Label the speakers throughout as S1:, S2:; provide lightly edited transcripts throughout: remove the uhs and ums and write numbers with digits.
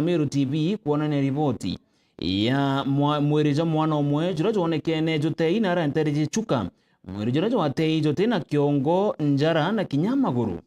S1: Meru TV kuonania ripoti ya mwirija mwana omwe jura jonekene jotei na rantere jichuka mwirija jotei jote na kiongo njara na kinyamaguru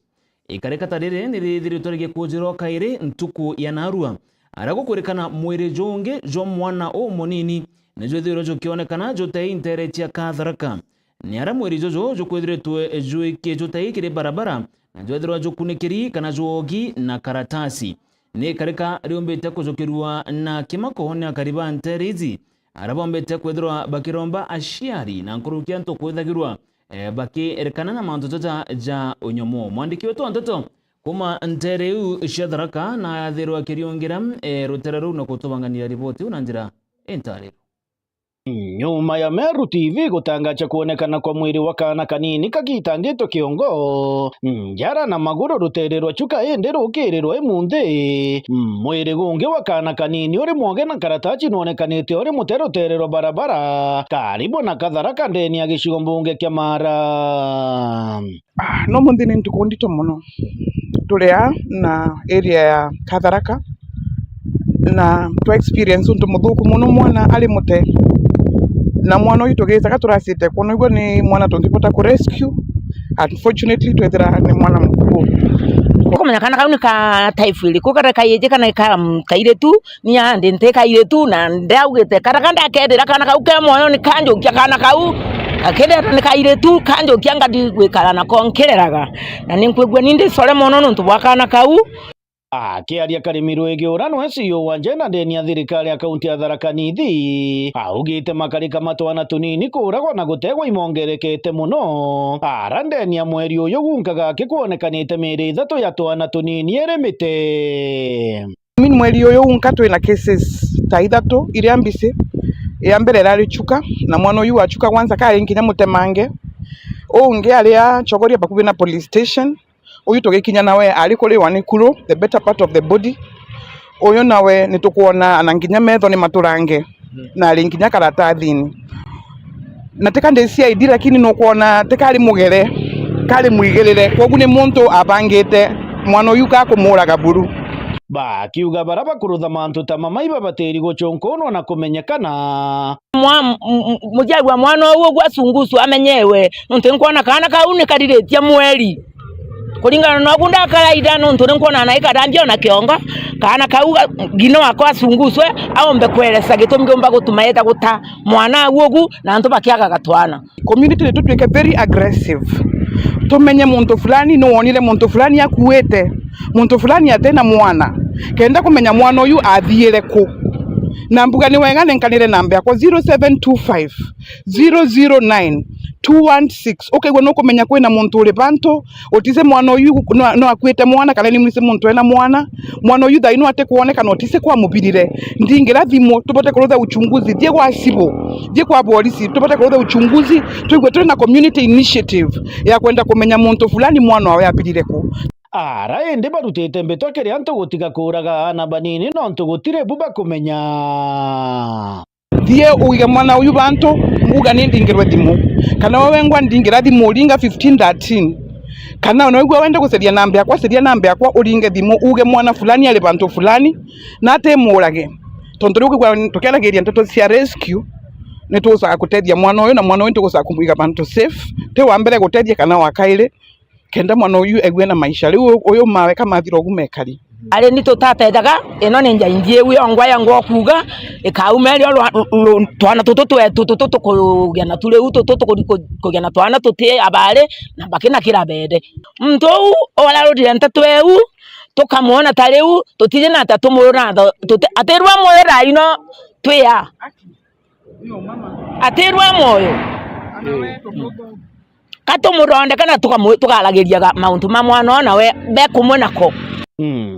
S1: ikareka tarire nirithiritorege kujiro kaire ntuku ya narua arago kurekana mwirija unge jo mwana o monini nejo thiro jo kionekana jotei ntere tia Katharaka ni ara mwirija jo kwithiretwe juike jotei kire barabara na jo jo kunikiri kana jogi na karatasi ni kareka riombete kujokirwa na kimako na kariba nterizi arabombete kwethirwa bakiromba ashiari na nkurukia nto kwethagirwa baki erekana na manto ja onyomo mwandiki wetu antoto kuma ntereu Katharaka na athirwa kiriongira rutereru na kutubangania ripoti unanjira entarero.
S2: Nyuma ya Meru TV gutangacha kuonekana kwa mwili wa kana kanini kagitangito kiongo njara na maguru rutererwa chuka ende rukirirwa emunde mwili gungi wa kana kanini uri mwoge na karatachi nuonekanite uri muterotererwa barabara karibu na Katharaka ndeni ya gicigo mbunge kia Mara.
S3: No mundini ntukundito muno turea na area ya Katharaka na to experience untu muthuku muno mwana ali mute na mwana uyu tugeza turasite kuno igwo ni mwana tondipota ku rescue. Unfortunately twethira ni mwana mukuru
S4: kumenya kana kauni ka typhoid ko kara kayeje kana kaire tu ni ande nte kaire tu na ndaugete kara kanda kedera kana kau ke moyo ni kanjo kya kana kau akedera ni kaire tu kanjo kyanga di gwekara na konkereraga na ninkwegwe ninde sore mono ntu wakana kau
S2: akiaria Karimiru Egiorano CEO wa njena ndeni ya thirikari ya kaunti ya Tharaka Nithi augite makarika matwana tunini kuragwa na gutegwa imongerekete muno ara ndeni ya mweri uyu gunkaga kikuonekanite miri ithatu ya twana tunini eremite
S3: min mweri uyu gunka twina cases ta ithatu iria mbisi ya mbere rari chuka na mwana uyu achuka kwanza kari nginya mutemange unge aria chogoria bakubi na police station uyu tugikinya nawe ari kuri wanikuru the better part of the body uyu nawe nitukuona ananginya metho ni maturange na ari nginya karatathini na tekande CID lakini no kuona tekari mugere kari muigirire kogu ni muntu abangite mwana uyu ka kumuraga buru
S2: bakiuga baraba kurutha mantu ta mamai babateri guchonkono na kumenyekana
S4: mujagwa mwana uwo gwasungusu amenyewe ntu nkuona kana kaune kadiretia mweri kulingana na kunda karaida ntu nkuona naika dandio na kiongo kana kauga gino wako asunguswe aombe kwelesa gitumi ngomba gutumaeta guta mwana uwo na ntu bakiaga gatwana
S3: community letu twike very aggressive tumenye muntu fulani no wonire muntu fulani akuete muntu fulani atena mwana kenda kumenya mwana uyu athiire ku na mbuga ni wega nenkanire namba yako 0725 009 216 okay gwe no kumenya kwina muntu uri bantu otise mwana uyu no akwete mwana kana ni mwise muntu ena mwana uyu thaino ate kuoneka no tise kwa mubirire ndingira thimo tubote kurutha uchunguzi die kwa sibo die kwa polisi tubote kurutha uchunguzi twigwe tuli na community initiative ya kwenda kumenya muntu fulani mwana wawe abirire ku
S2: ara ende barutete mbeto kere anto gutiga kuraga ana banini no nto gutire buba kumenya
S3: die uige mwana uyu bantu mbuga ni ndingirwe thimu kana wewe ngwa ndingira thimu uringa 1513 kana no igwa wenda guceria namba yakwa uringe thimu uge mwana fulani ali bantu fulani na ate murage tondu riu kwa tukerageria ntoto cia rescue nitugucaga gutethia mwana uyu na mwana uyu nitugucaga kumuiga bantu safe te wa mbere gutethia kana wa kaire kenda mwana uyu egwe na maisha riu uyu mawe kama thiro gumekari
S4: ale nito tatedaga eno nenja indie wi ongwa yango kuga ikaumeri twana toto kugena tule uto kugena twana tote abale na bakina kirabede mtu ola rodi ntatweu tukamuona taleu totije na tatumurana aterwa moyo raino twa aterwa moyo katumuronde kana tukalageria mauntu mamwana nawe bekumwenako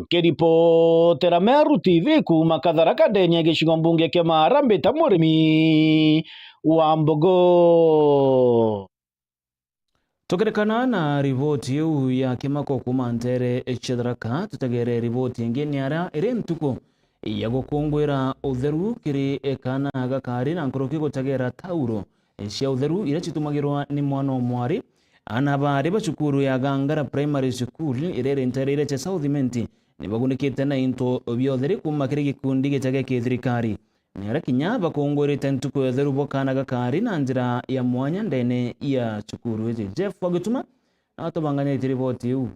S2: Kiripotera Meru TV kuma Katharaka ndeni ya gicigo mbunge kia Mara mbita murimi wa mbogo.
S1: Tukirekana na ripoti yu ya kimako kuma ntere Katharaka tutegere ripoti ingine ara iri ntuko ya gukungwira utheru kiri ekana gakari na nkoroki gutagera tauro cia utheru ira citumagirwa ni mwana omwari ana bari bacukuru ya Gangara Primary School irere ntere cha South Menti nibagunikite na into byothe kuma kiri gikundi gicage kithirikari nera kinya bakongorete ntuko yotheru bokana gakari na njira ya mwanya ndene ya cukuru eje. Jeff Wagituma atobanganya ripoti yu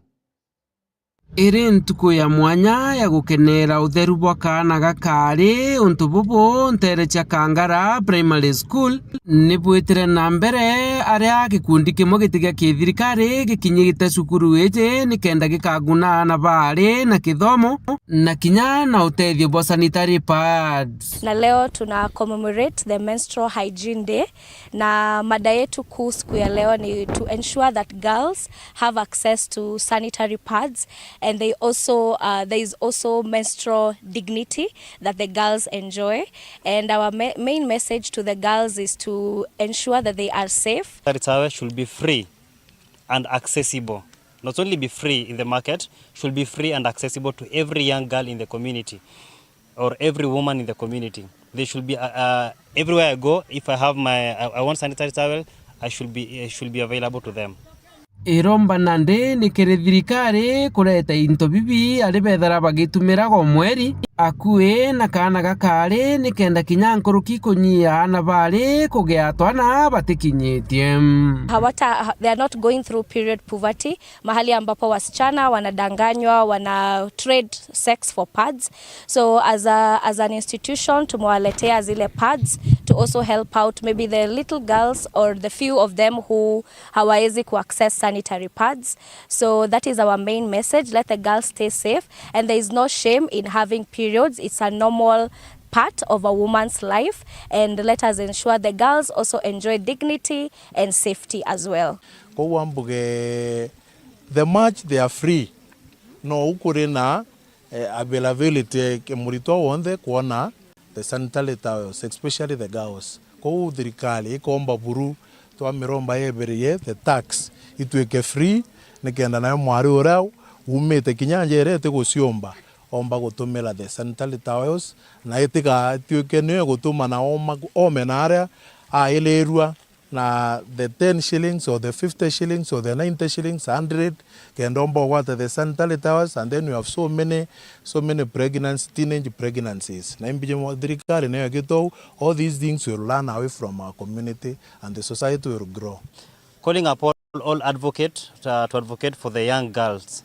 S5: iri ntuko ya mwanya ya gukenera utheru bwa kana gakari untu bubu ntere cha Kangara Primary School nibwitire na mbere aria gikundi kimwe gitiga kithirikari gikinyigite cukuru eje nikenda gikaguna na bari na kithomo na kinya na utethio bwa sanitary pads.
S6: Na leo tuna commemorate the menstrual hygiene day, na mada yetu kuu siku ya leo ni to ensure that girls have access to sanitary pads, and they also there is also menstrual dignity that the girls enjoy, and our main message to the girls is to ensure that they are safe.
S7: Sanitary towels should be free and accessible. Not only be free in the market, should be free and accessible to every young girl in the community or every woman in the community. They should be everywhere I go. If I have I want sanitary towel, I should be available to them.
S5: Iromba nande ni kiri thirikari kureta into bibi ari bethara bagitumira go mweri akue na kana gakari ni kenda kinya nkuruki kunyia na bari kugea twana batikinyitie.
S6: They are not going through period poverty, mahali ambapo wasichana wanadanganywa, wana trade sex for pads. So as an institution tumewaletea zile pads to also help out maybe the little girls or the few of them who hawawezi ku access sanitary pads. So that is our main message. Let the girls stay safe, and there is no shame in having periods. It's a normal part of a woman's life, and let us ensure the girls also enjoy dignity and safety as well.
S8: The match, they are free. No ukurina availability kemurito wonde kuona the sanitary towels, especially the girls. Ko dirikali ikomba buru to miromba yeberiye the tax itweke free nikenda nayo mwari orao umete kinyanje rete gusiomba omba gutumira the sanitary towels na itika tweke ne gutuma na omenarea ilerua na the 10 shillings or the 50 shillings or the 90 shillings 100 kendomba water the sanitary towels, and then we have so many pregnancies, teenage pregnancies. Na imbije mwadirikari na yageto, all these things will learn away from our community and the society will grow.
S7: Calling upon all advocates to advocate for the young girls,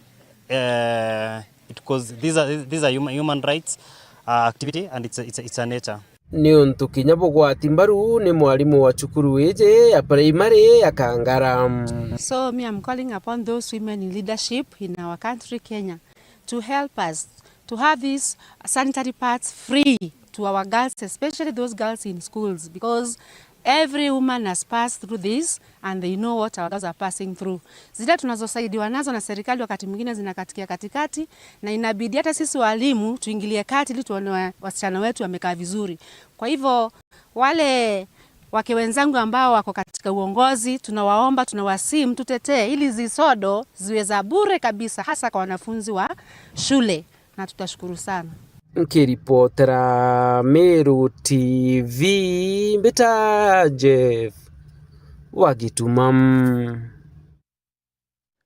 S7: because these are human rights activity, and it's a nature.
S5: Ni untu kinya bugwati mbaru ni mwalimu wa cukuru eje ya primary ya Kangara.
S9: So me, I'm calling upon those women in leadership in our country Kenya to help us to have these sanitary pads free to our girls, especially those girls in schools, because every woman has passed through this and they know what our girls are passing through. Zile tunazosaidiwa nazo na serikali wakati mwingine zinakatikia katikati, na inabidi hata sisi walimu tuingilie kati ili tuone wasichana wetu wamekaa vizuri. Kwa hivyo wale wake wenzangu ambao wako katika uongozi, tunawaomba, tunawasihi mtutetee ili zisodo ziwe za bure kabisa, hasa kwa wanafunzi wa shule, na tutashukuru sana.
S5: Nkiripotera Meru TV mbita Jeff Wagituma.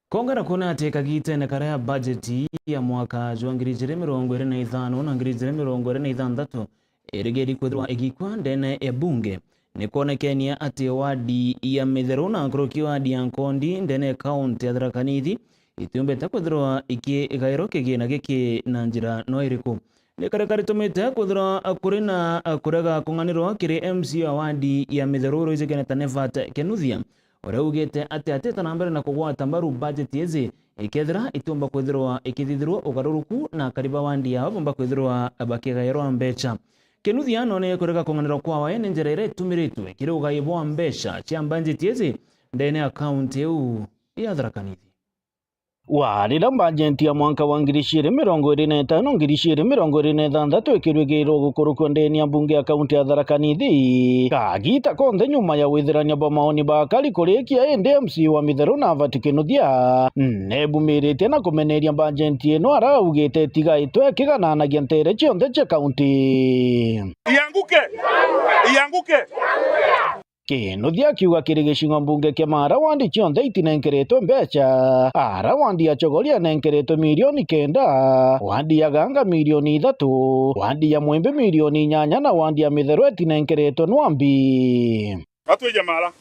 S1: Kongera kuna tekagite na karea budgeti ya mwaka jwa 2025 na 2026 erigeri kwethwa igikwa ndene ya bunge nikonekenia ati wadi ya Mitheruna kroki wadi ya Nkondi ndene county ya Tharaka Nithi itumbete kwethwa igairo kigina giki na njira no iriku nikarekari tumite kwethwa kuri na kurega kunganirwa kiri MC wa wadi ya Mitheruru izigene Nevat Kenuthia ore ugete ati ateta na mbere na kugwata mbaru budget yezi ikethira itumba kwethirwa ikithithirwa ugaruruku na kariba wandi ya bomba kwethirwa bakigairwa mbecha. Kenuthia none kurega kunganirwa kwa wae njira ire tumiritwe kiri ugaibwa mbecha cia budget yezi ndene account yu ya Tharaka Nithi.
S2: Warira bajenti ya mwaka wa 2025-2026 ikirwigirwo gukurukwo ndeni ya bunge ya kaunti ya Tharaka Nithi kagita konthe nyuma ya withirania bwa maoni ba kari kurikia MC wa Mitheruna Nevat Kenuthia nebumirite na kumeneria bajenti eno araugite tiga itwe kigananagia ntere cionthe cia kaunti
S10: ianguke
S2: Kinuthi akiuga kiri gicigo mbunge kia Mara wandi cionthe itinenkeretwo mbeca. Ara wandi Achogori anenkeretwo milioni 9, wandi ya Ganga milioni 3, wandi ya Mwembe milioni 8 na wandi ya Mithero itinenkeretwo Nwambi.
S10: Atweja Mara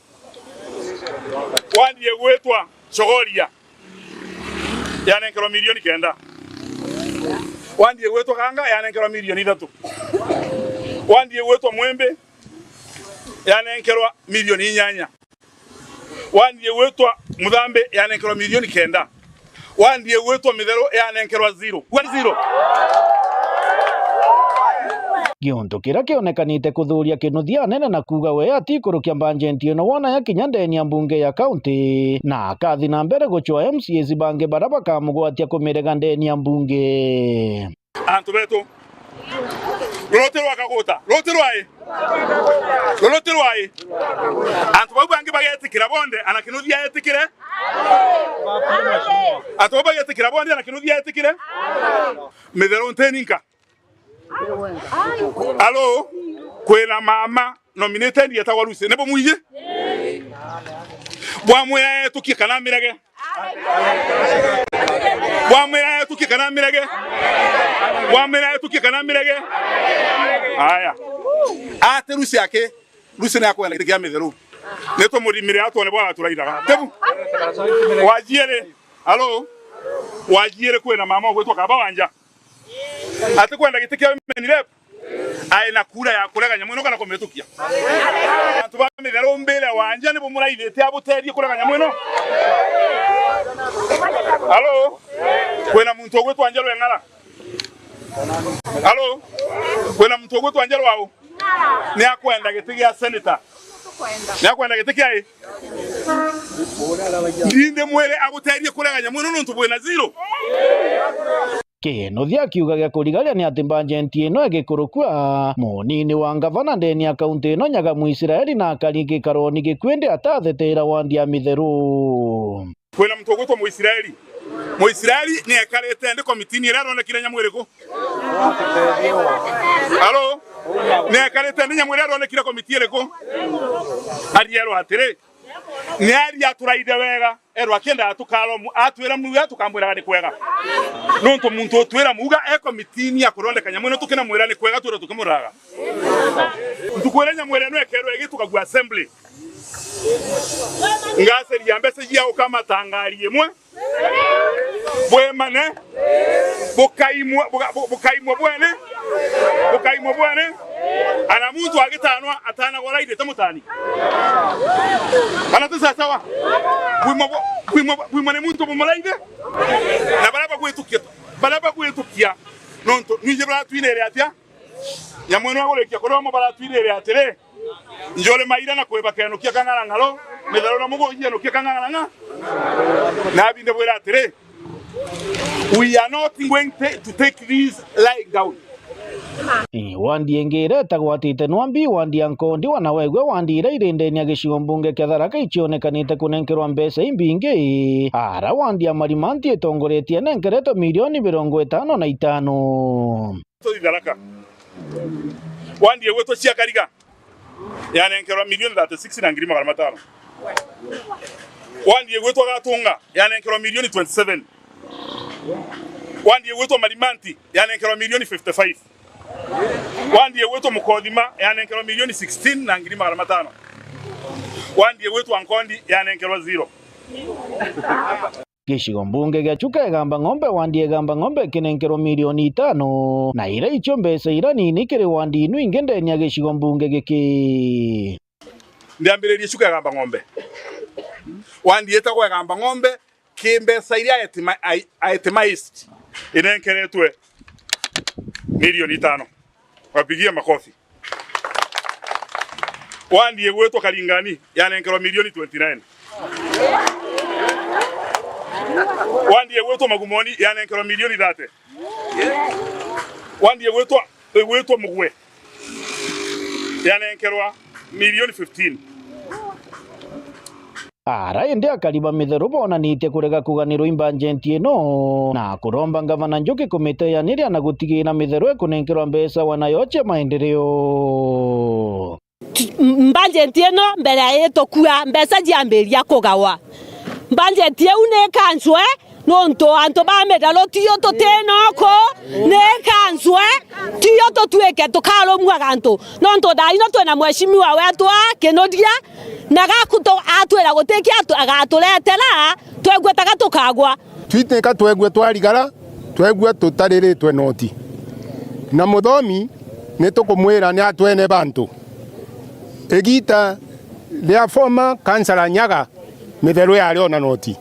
S10: wandi yegwetwa Chogoria yanenkerwa milioni 9, wandi yegwetwa Ganga yanenkerwa milioni 3, wandi yegwetwa Mwembe yanenkerwa milioni 8, wandi yegwetwa Muthambe yanenkerwa milioni 9, wandi yegwetwa Mithero yanenkerwa 0. What 0?
S2: Gionto kira kionekanite kuthuria Kinuthi anene na kuga we atikurukia banjenti ino wona yakinya ndeni ya mbunge ya kaunti na akathi na mbere guchwa MCAs bange bara bakamugwatia kumirega ndeni ya mbunge.
S10: Antu betu Lolotelwa akagota Lolotelwa antu bange bagetikira bonde ana Kinuthi yetikire antu bagetikira bonde ana Kinuthi yetikire Mithero nteninka. Alo, kwena mama nominated yetagwa Lucy nebo muije bwamwera tukikana mirage bwamwera tukikana mirage aya ate Lucy yake Lucy na kwenda kitia Mithero neto murimire atone bwa turairaga tebu wajiere. Alo wajiere kwena mama gwetwa kaba wanja ate kwenda gitikia menirep aina kura ya kurega nyamwino kana kometukia antu ba Mithero mbele wanja ni bomuraithete abuterie kurega nyamwino. Alo kwena muntu ogwetwa Anjelo Eng'ara. Alo kwena muntu ogwetwa Anjelo wao ni akwenda gitikia senator ni akwenda gitikia ndinde mwere abuterie kurega nyamwino nuntu bwena 0.
S2: Kinuthi akiuga gia kurigaria ni ati banjenti ino igikurukua munini wa ngavana ndeni ya kaunti ino Nyaga Muisiraeli na akaringi karoni gikwende atathetera wandi ya Mithero.
S10: Kwena mtu ogwetwa Muisiraeli ni ekarete ndi komitini ira ronekire nyamwiriko. Alo ni ekarete ndi nyamwire ronekire komiti iriko ariero atire ni ari aturaide wega ero akenda atukalo atwira mu atukamwira ni kwega nonto muntu otwira muga komitini akurondeka nyamwino tukina mwira ni kwega twira tukamuraga ntukwira nyamwire no ekero egitukagwa assembly ngase lyambese yao kama tangarie mwe bwemane bukaimwe bwene ana muntu agitanwa atana goraide tamutani ana tsa sawa bwimane muntu bumulaide na baraba kwetukia nonto nije bra twinere atia nyamweno agorekia koromo bara twinere atire njole maira na kweba keno kia kangala ngalo Mithero na mugo yeno kia kangala nga na binde bwera atire. We are not going to take this lying down.
S2: Wandi engere tagwatite Nwambi wandi Ankondi wanawegwe wandi ira irendeni ya gicigo mbunge kia Tharaka icionekanite kunenkerwa mbeca imbingi. Ara wandi ya Marimanti itongoretie nenkeretwo milioni 55.
S10: Tharaka wandi yegwetwa Ciakariga yanenkerwa milioni 36 na ngiri 500. Wandi yegwetwa Gatunga yanenkerwa milioni 27. Wandi yegwetwa Marimanti yanenkerwa milioni 55. Wandi yegwetwa Mukodhima yanenkerwa milioni 16 na ngiri 500. Wandi yegwetwa Ankondi yanenkerwa 0.
S2: Gicigo mbunge gia Chuka egamba ng'ombe wandi egamba ng'ombe kinenkerwa milioni 5 na ira icio mbeca ira nini kiri wandi inu ingi ndeni ya gicigo mbunge giki.
S10: Ndiambiririe Chuka egamba ng'ombe wandi etagwa egamba ng'ombe kimbeca iria itemized inenkeretwe milioni 5. Wapigie makofi. Wandi yegwetwa Karingani yanenkerwa milioni 29. Wandi yegwetwa Magumoni yanenkerwa milioni 30. Wandi yegwetwa Mugwe yanenkerwa milioni 15.
S2: Ara ende akariba Mithero bonanitie kurega kuganirwo imbanjenti ino na kuromba ngavana Njuki kumiteaniria na gutigira Mithero kunenkerwa mbeca wanayoche maendeleo.
S11: budget ino mbere yetu kuwa mbesa jiamberia kugawa budget yeu ne kanswe nonto anto ba medalo tiyo to tenoko ne kanswe tiyo to tueke to kalo mwaganto nonto da ino to na mheshimiwa wetu Kenodia naga kuto atwera guteki agatuletera twegwetaga tukagwa
S12: twiteka twegwe twarigara twegwe tutariritwe noti na muthomi ni tukumwira ni atwene bantu egita ria former kansala Nyaga mithero yari ona noti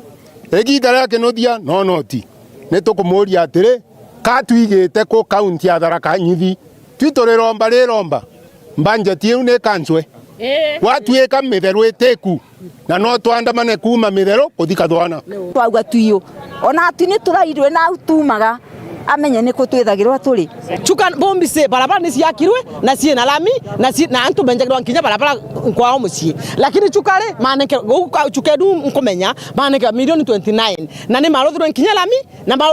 S12: egita ria Kenodia no noti ni tukumuria atiri katwigite ku county ya Tharaka Nithi twitoreromba riromba budget yu ni kanswe watwika mithero iteku na no twandamane kuma mithero kuthika thwana
S13: twagwa tuyo ona atini turairwe na utumaga amenye niko twithagirwa turi
S11: chuka bombi se barabara ni siakirwe na sie na lami na antu benjagirwa nkinya barabara kwao musie lakini chukare maneke chukedu nkomenya maneke milioni 29 na ni marothro nkinya lami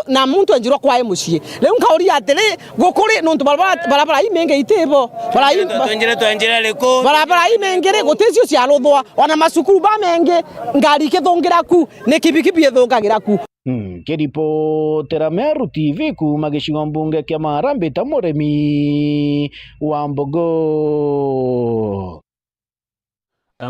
S11: na muntu enjirwa kwao musie leo nkauri atele gukuri nontu barabara imenge itebo
S14: twenjire liko
S11: barabara imengere gutezio cia ruthwa ona masukuru ba menge ngari kithungiraku ni kibikibi ithungagiraku
S2: Kiripotera Meru TV kuma gicigo mbunge kia Maharambee ta murimi wa Mbogo.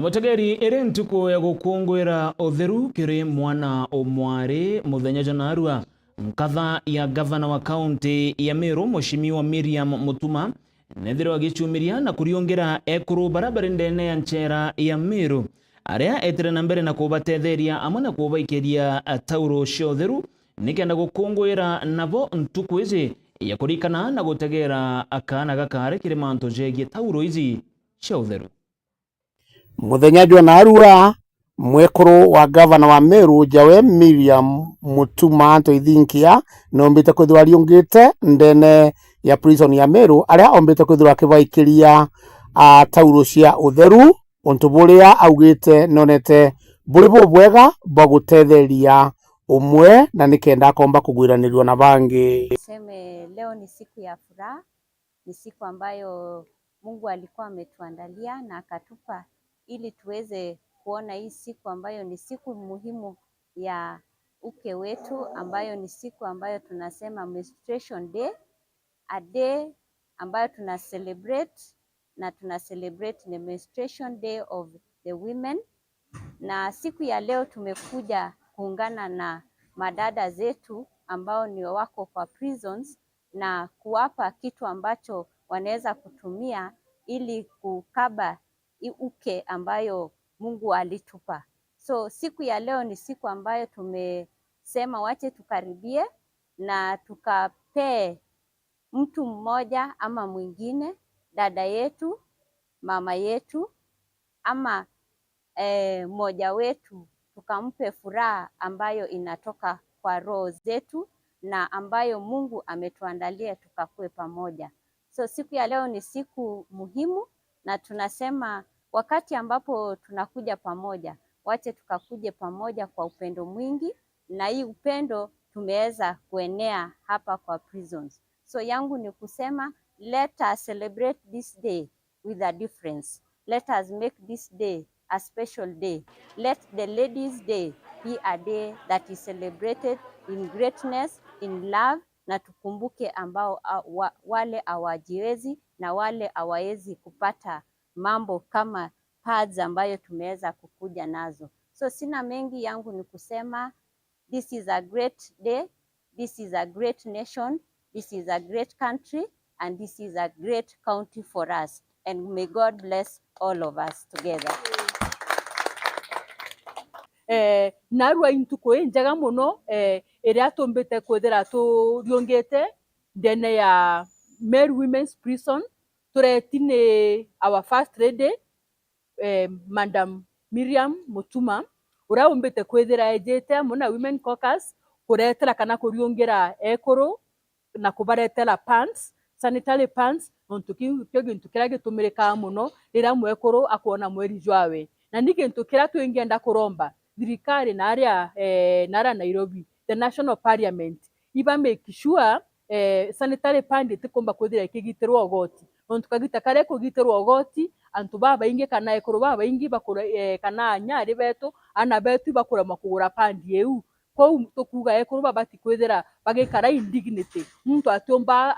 S1: Mutegeri iri ntuku ya gukungwira utheru kiri mwana omwari muthenya janarua nkatha ya gavana wa county ya Meru Mheshimiwa Miriam Mutuma nethiro agichumiria na kuriongera ekuru barabara ndene ya nchera ya Meru aria etire na mbere na kubatetheria amwe na kubaikiria tauro cia utheru nikenda gukungwira nabo ntuku ici ya kurikana na gutegera akana gakare kiri manto jegie tauro ici cia utheru.
S15: Muthenya jona arura mwekuru wa gavana wa Meru jawe Miriam Mutuma ntoithinkia nombite kwithwa riungite ndene ya prison ya Meru aria ombite kwithwa kibaikiria tauro cia utheru untu buria augite nonete buri bwega bwa gutetheria umwe na nikenda komba kugwiranirio na bangi.
S16: Seme leo ni siku ya furaha, ni siku ambayo Mungu alikuwa ametuandalia na akatupa ili tuweze kuona hii siku ambayo ni siku muhimu ya uke wetu, ambayo ni siku ambayo tunasema menstruation day, a day ambayo tuna celebrate the menstruation day of the women. Na siku ya leo tumekuja kuungana na madada zetu ambao ni wako kwa prisons na kuwapa kitu ambacho wanaweza kutumia ili kukaba uke ambayo Mungu alitupa. So siku ya leo ni siku ambayo tumesema wache tukaribie na tukapee mtu mmoja ama mwingine, dada yetu, mama yetu ama mmoja wetu, tukampe furaha ambayo inatoka kwa roho zetu na ambayo Mungu ametuandalia tukakue pamoja. So siku ya leo ni siku muhimu na tunasema wakati ambapo tunakuja pamoja, wache tukakuje pamoja kwa upendo mwingi, na hii upendo tumeweza kuenea hapa kwa prisons. So yangu ni kusema let us celebrate this day with a difference. Let us make this day a special day. Let the Ladies' Day be a day that is celebrated in greatness, in love, na tukumbuke ambao wale hawajiwezi na wale hawawezi kupata mambo kama pads ambayo tumeweza kukuja nazo. So sina mengi, yangu ni kusema this is a great day, this is a great nation, this is a great country, and this is a great county for us. And may God bless all of us together.
S17: Narua intuko njega muno iria tumbite kwithira turiongete ndene ya Meru Women's Prison. Turetine our first lady Madam Miriam Mutuma uria umbite kwithira ejete muna Women Caucus kuretera kana kuriongera ekuru na kubaretera pants, sanitary pants, nontu kiu gintu kiria gitumirika muno rira mwekuru akuona mweri jwawe na ni gintu kiria twingienda kuromba thirikari na aria Nairobi, the National Parliament iba make sure sanitary pants tikomba kwithira ikigitirwo goti nontu kagita kare kugitirwo ogoti antu babaingi kana ekuru babaingi bakura kana anyari betu ana betu bakura makugura pandi eu kou tukuga ekuru babati kwithira bagikara indignity muntu atomba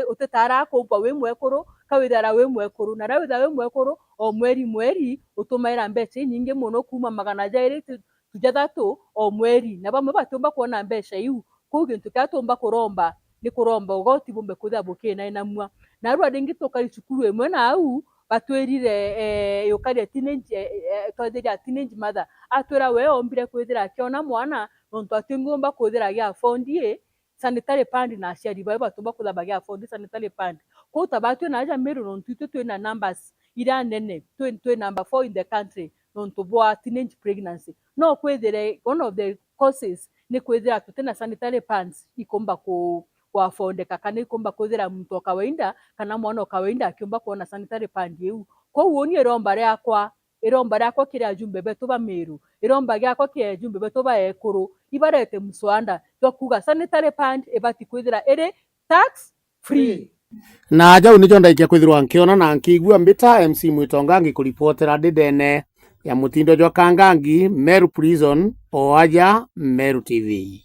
S17: ote tara kumba we mwekuru kawithara we mwekuru na rawitha we mwekuru o mweri utumaira mbeca nyingi muno kuma 200 tujathatu o mweri na bamwe batomba kuona mbeca iu kou gintu katomba kuromba ni kuromba ogoti bumbe kutha bukina inamwa na rwa dingi tokari cukuru emwe na au batwirire yukari teenage mother atwira we ombire kwithira akiona mwana nontu atingomba kwithira gya fondi sanitary pad na aciari bae batomba kuthamba gya fondi sanitary pad ko tabatwe na aja Meru nontu twina numbers ira nene twi number 4 in the country nontu bwa teenage pregnancy no kwithire one of the causes ni kwithira tutena sanitary pads ikomba kwa fonde kakane ikomba kwithira muntu kawaida kana mwana kawaida akiomba kuona sanitary pad eu ko woni iromba yakwa kiria jumbe betu ba Meru iromba yakwa kiria jumbe betu ba ekuru ibarete muswanda twakuga sanitary pad ebati kwithira ere tax free
S15: na jau nijo ndaikia kwithirwa nkiona na nkigua mbita MC Mwitonga ngikuripotera ndidene ya mutindo jwa Kangangi Meru Prison oaja Meru TV.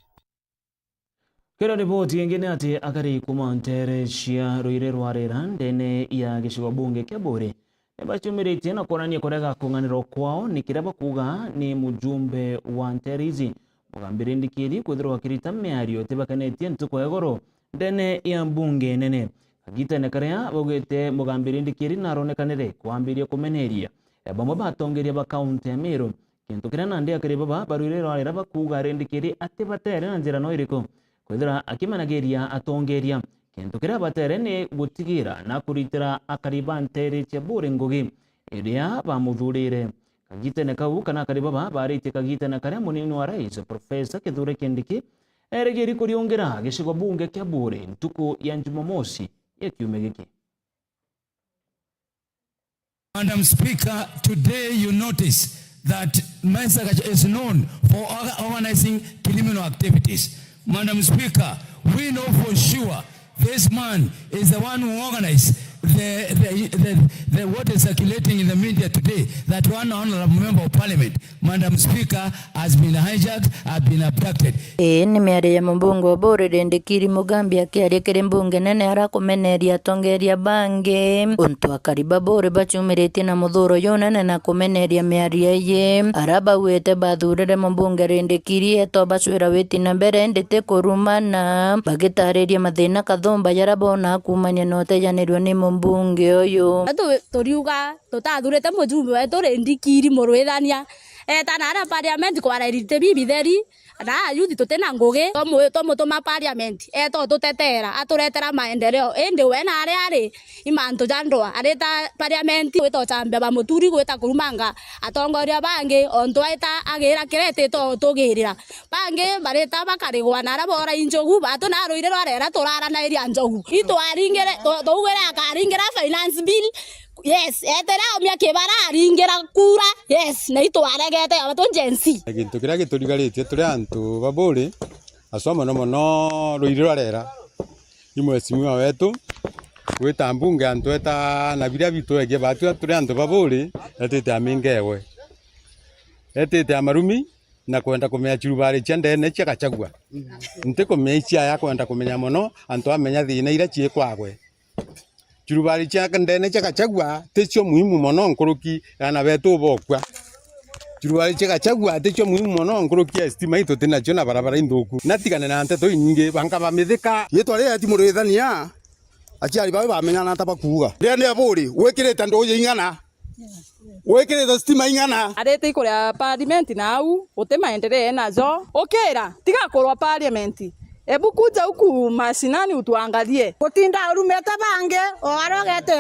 S1: Kero ripoti ingine ati akari kumantere cia ruire rwarira ndene ya gicigo bunge kia Bure nibachumiritie na kuonania kurega kunganiro kwao ni kiraba kuga ni mujumbe wa nterizi mugambire ndikiri kwithirwa kirita miario tibakanetie ntuko egoro ndene ya bunge nene agita nekaria bogete mugambire ndikiri naronekanire kwambiria kumeneria bamwe batongeria ba county ya Meru kintu kiria nandi akari baba baruire rwarira bakuga rendikiri ati batere na njira no iriko kwithira akimanageria atongeria kintu kiria batere ni gutigira na kuritira akariba ntere cia Bure ngugi iria bamuthurire kagitene kau kana akari baba barite kagitene karia munini wa rais Professor Kithure Kindiki erigiri kuriungira gicigo bunge kia Bure ntuku ya Jumamosi ya kiumia giki.
S18: Madam Speaker, today you notice that Mensah is known for organizing criminal activities. Madam Speaker, we know for sure this man is the one who organized the what is circulating in the media today, that one honorable member of parliament, Madam Speaker, has been hijacked, has been abducted.
S19: Ni miario ya mbunge wa Bure Ndikiri Mugambi akiaria mbunge nene arakumeneria tongeria bange untu akariba Bure bachumirite na muthuro yonene na kumeneria miario ye araba wete bathurire mbunge Ndikiri eto bacwira witi na mbere ndite kurumana bagitariria mathina kathomba yarabona kumanya notejanirwo ni mbunge oyo
S20: turiuga tutathurite mujumbe wetu Ndikiri murwithania etana ara parliament kwarerite bibi theri na yuthi tutena ngugi tomutuma parliament eto tutetera aturetera maendeleo indi we na ari imantu jandwa areta parliament weto chambe ba muturi gweta kurumanga atongoria bangi onto eta agira kirete to tugirira bangi bareta bakarigwa na arabora injogu batu na ruire rwarera turara na iria njogu itu aringere tugwera akaringira finance bill. Yes, etera omya kebara aringira kura. Yes, na itu aregete abatonjensi.
S21: Gintu kiria giturigarite turi antu baburi asoma no ruire rwarera. Imwe simwa wetu gwita mbunge antu eta na biria bitu ege batu turi antu baburi etete amingewe. Etete amarumi na kwenda kumenya chirubari chende ne chakachagwa. Nte kumenya ya kwenda kumenya mono antu amenya thina ira chiekwagwe. Chirubari chaka ndene chakachagwa techo muhimu mono nkoroki ana beto bokwa. Chirubari chakachagwa techo muhimu mono nkoroki estima ito tena chona barabara indoku. Natigane na nteto nyinge banka bametheka
S22: yetware ati murithania aciari bawe bamenyana tabakuga. Ria ne aburi wekireta ndoye ingana. Wekireta stima ingana.
S23: Arete ikuria parliament na au utemaendelee nazo. Okera tiga korwa parliament. Ebu kuja huku mashinani utuangalie.
S24: Kutinda urumeta bange oarogete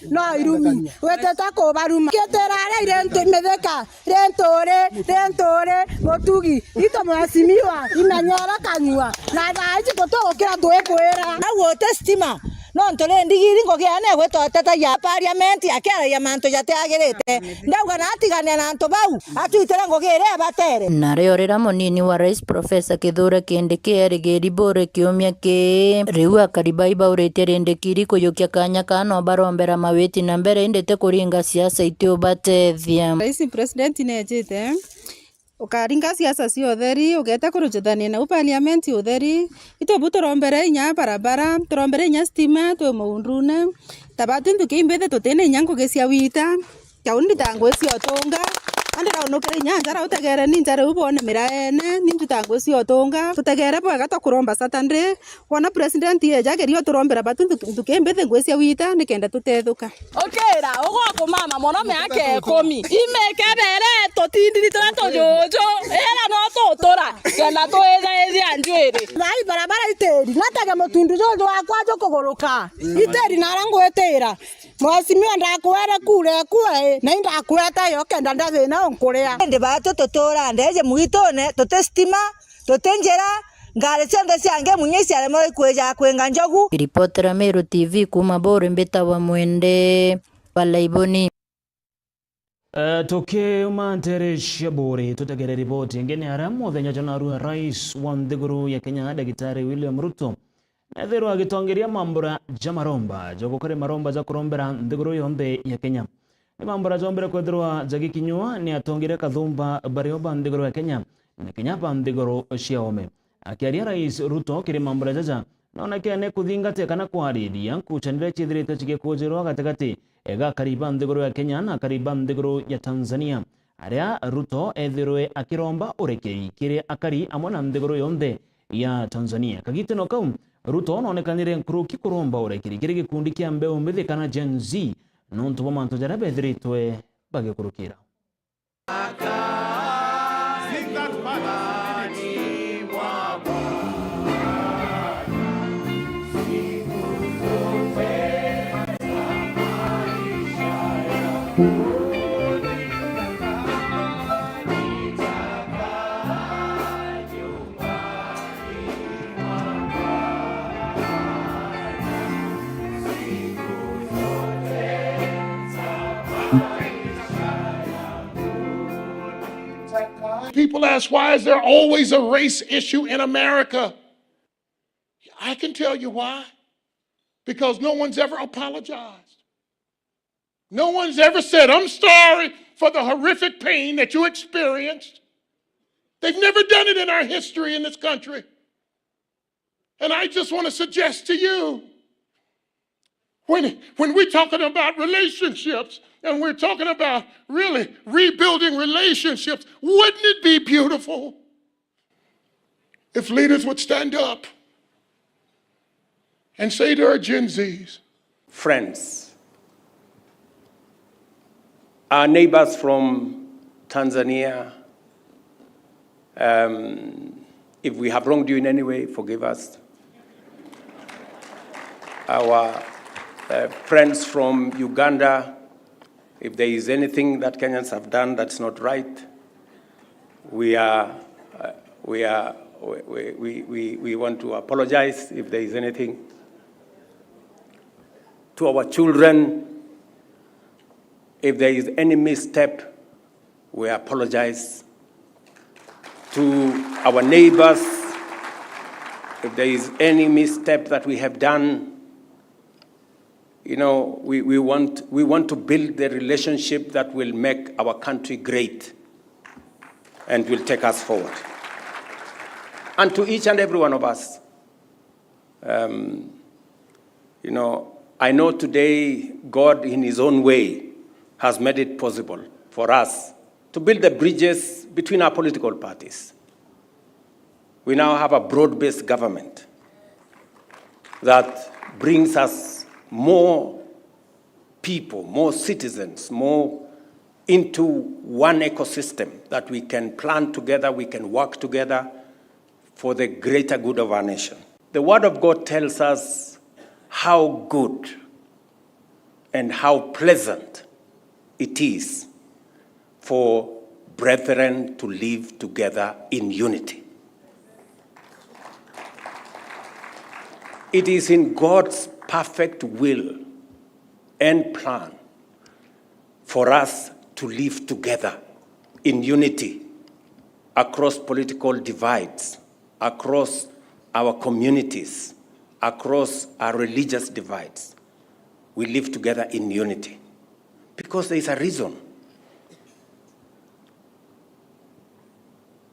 S24: no irumi. Weteta ko baruma. Ketera ile metheka rentore motugi. Ito mwasimiwa imanyora kanywa. Na daiji koto okera doekwera. Na wote stima. no ntole ndigiri ngogia ne gweto tata ya parliament akera ya manto yate agerete ndauga natigane na anto bau atuitera ngogire abatere
S19: nareorera munini wa rais Profesa Kithure Kindiki erigeri bore kiumia ki riu akaribaiba urete rendekiri kuyukia kanya kano barombera mawiti na mbere indete kuringa siasa itio batethia
S3: rais president nejete ukaringa siasa si utheri ugeta kurujuthania na parliament utheri itobu turombere inya barabara turombere inya stima twe muundune tabatu ndukimbethe tutene nyango gesia wita kaundi tangwe si otonga ande raunukire inya njara utegere ni njara ubone miraene ni tutangwe si otonga tutegere bwa gato kuromba satandre wana president yeja gerio turombera batu ndukembethe ngwesia wita nikenda tutethuka
S23: okera ugoko mama monome ake komi imekebere totindiri tojojo era no totora kenda toeza ezi anjwere
S24: nai barabara iteri nataga mutundu jojo wakwa jo kugoroka iteri narango etera mwasimio ndakwera kure kwe na ndakweta yo kenda ndathina onkuria ndi batu tutura ndeje muitone tutestima tutenjera ngare cionde ciange munyesi ale moi kweja kwenga njogu
S19: ripotera Meru TV kuma bore mbeta wa mwende Balaiboni
S1: tukiuma nteresha bore tutegere ripoti ngene haramu thenya jana rais wa nthiguru ya Kenya Daktari William Ruto nethero agitongeria mambura jamaromba jogokore maromba za kurombera nthiguru yonthe ya Kenya ni mambura jombere kwethirwa jagikinywa ni atongire kathumba barioba nthiguru ya Kenya na Kenya pa nthiguru ciaome akiaria rais Ruto kiri mambura jaja nona kene kuthingate kana kwariria kuchanire chithirite chigikujirwa gatigati ega kariba nthiguru ya Kenya na kariba nthiguru ya Tanzania aria Ruto ethirwe akiromba urekeri kiri akari amona nthiguru yonthe ya Tanzania kagitino kau Ruto nonekanire nkruki kuromba urekeri kiri gikundi kia mbeu mbithi kana Gen Z nontu bo manto jara bethiritwe bagikurukira
S4: People ask, why is there always a race issue in America? I can tell you why. Because no one's ever apologized. No one's ever said, I'm sorry for the horrific pain that you experienced. They've never done it in our history in this country. And I just want to suggest to you, when we're talking about relationships, and we're talking about really rebuilding relationships, wouldn't it be beautiful if leaders would stand up and say to our Gen Zs,
S6: friends, our neighbors from Tanzania, if we have wronged you in any way, forgive us. Our friends from Uganda, if there is anything that Kenyans have done that's not right, we want to apologize if there is anything. To our children, if there is any misstep, we apologize. To our neighbors, if there is any misstep that we have done, you know, we want to build the relationship that will make our country great and will take us forward. And to each and every one of us, you know, I know today God in his own way has made it possible for us to build the bridges between our political parties. We now have a broad-based government that brings us more people, more citizens, more into one ecosystem that we can plan together, we can work together for the greater good of our nation. The Word of God tells us how good and how pleasant it is for brethren to live together in unity. It is in God's perfect will and plan for us to live together in unity across political divides, across our communities, across our religious divides. We live together in unity because there is a reason.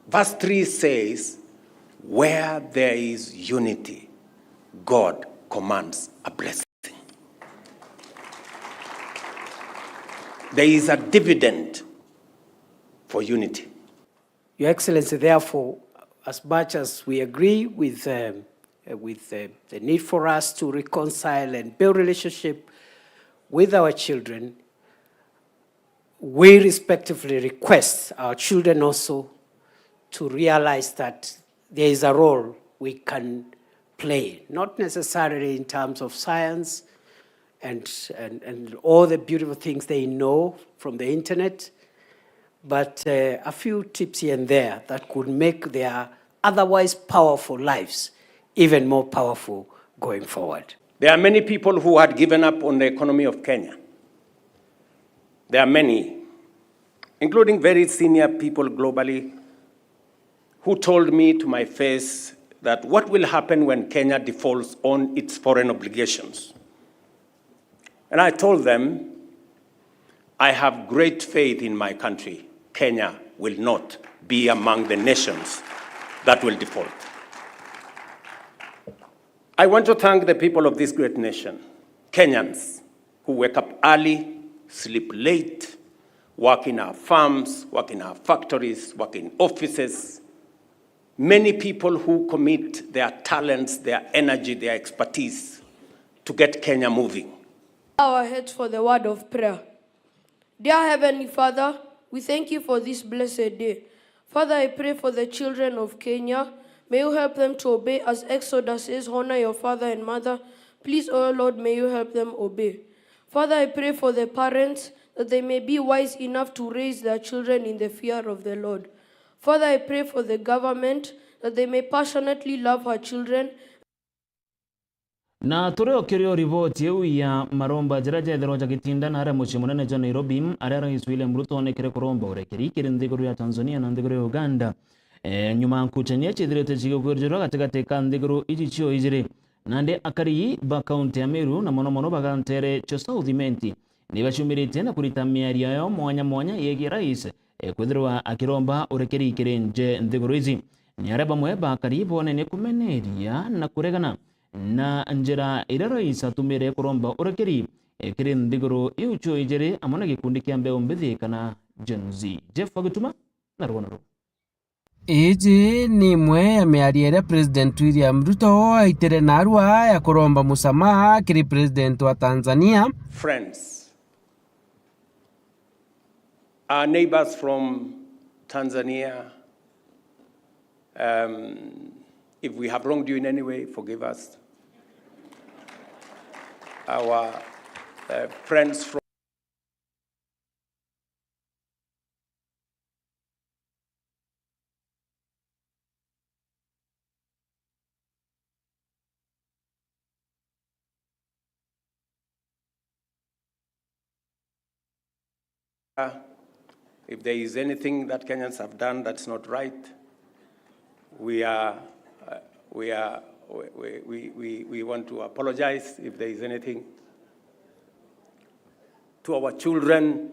S6: Verse 3 says, where there is unity, God commands a blessing. There is a dividend for unity.
S5: Your Excellency, therefore, as much as we agree with the need for us to reconcile and build relationship with our children, we respectively request our children also to realize that there is a role we can play, not necessarily in terms of science and all the beautiful things they know from the internet, but a few tips here and there that could make their otherwise powerful lives even more powerful going forward.
S6: There are many people who had given up on the economy of Kenya. There are many, including very senior people globally, who told me to my face that what will happen when Kenya defaults on its foreign obligations. And I told them, I have great faith in my country. Kenya will not be among the nations that will default. I want to thank the people of this great nation, Kenyans, who wake up early, sleep late, work in our farms, work in our factories, work in offices. Many people who commit their talents, their energy, their expertise to get Kenya moving.
S7: Our heads for the word of prayer. Dear Heavenly Father, we thank you for this blessed day. Father, I pray for the children of Kenya. May you help them to obey as Exodus says, honor your father and mother. Please, oh Lord, may you help them obey. Father, I pray for the parents that they may be wise enough to raise their children in the fear of the Lord. Father, I pray for the government that they may passionately love her children.
S1: Na tureo kirio ripoti yeu ya maromba jiraja ethero jagitinda na aria muci munene ja Nairobi aria Rais William Ruto onekere kuromba urekeri kiri nthiguru ya Tanzania na nthiguru ya Uganda nyuma nkuchania chithirite chigogorjero gatigati ka nthiguru iji cio ijiri nande akari ba kaunti ya Meru na mono bagantere cho South Menti ni bacumirite na kurita miario yao mwanya yegi rais kwithirwa akiromba urekeri kiri nje nthiguru izi ni aria bamwe bakari bonene kumeneria na kuregana na njira ira rais atumire kuromba urekeri kiri nthiguru iu cio ijiri amona gikundi kia mbeu mbithi kana Gen Z. Jeff Wagutuma na Rwanaru.
S8: Iji ni imwe ya miario iria President William Ruto aitere narua ya kuromba musamaha kiri President wa Tanzania.
S6: Friends, our neighbors from Tanzania, if we have wronged you in any way, forgive us. Our friends from if there is anything that Kenyans have done that's not right, we want to apologize if there is anything. To our children,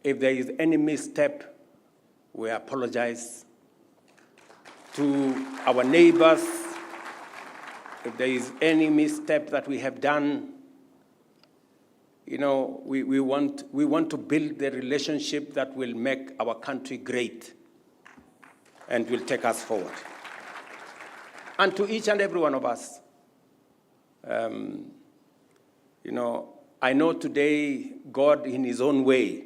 S6: if there is any misstep, we apologize. To our neighbors, if there is any misstep that we have done, you know, we want to build the relationship that will make our country great and will take us forward. And to each and every one of us, you know, I know today God in his own way